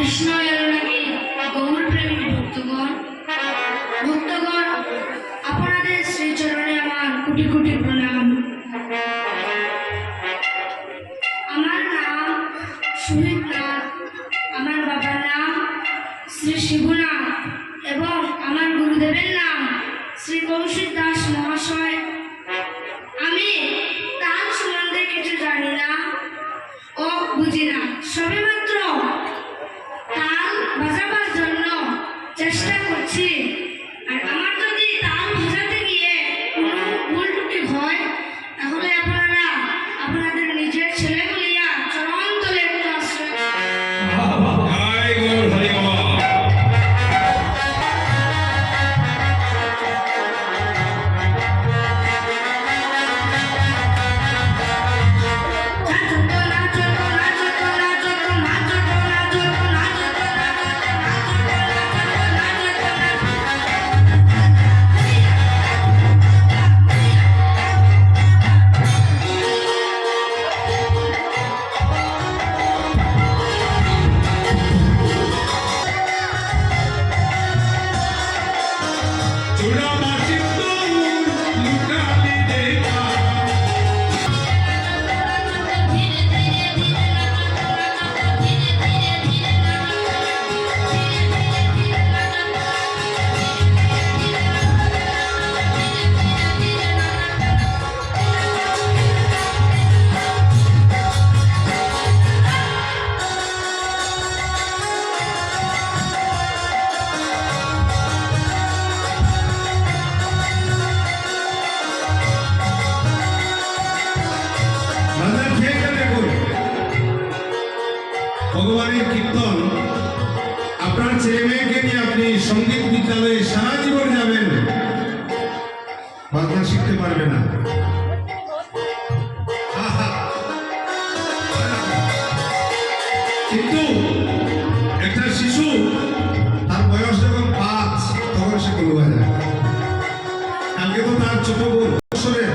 কৃষ্ণ এলাকি গৌর প্রেমী ভক্তগণ, আপনাদের শ্রীচরণে আমার কোটি কোটি প্রণাম। আমার নাম সুমিত নাথ, আমার বাবার নাম শ্রী শিবনাথ এবং আমার গুরুদেবের নাম শ্রী কৌশিক দাস মহাশয়। আমি তার সম্বন্ধে কিছু জানি না ও বুঝি না, সবেমাত্র তাল বাজাবার জন্য চেষ্টা করছি। আর আমার যদি তাল বাজাতে গিয়ে কোনো ভুল ত্রুটি হয়, তাহলে আপনারা আপনাদের নিজের ছেলে বলিয়া চরণ তলে একটু আশ্রয়। ভগবানের কীর্তন আপনার ছেলে মেয়েকে নিয়ে আপনি সঙ্গীত বিদ্যালয়ে সারা জীবন যাবেন, বাজনা শিখতে পারবে না। কিন্তু একটা শিশু তার বয়স যখন 5 তখন সে গুলো বাজায়। কালকে তো তার ছোট বছরের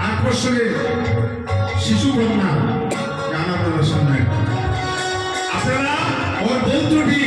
8 বছরের শিশু কন্যা গান আপনারা শুনবেন। আপনারা ওর বউ ত্রুটি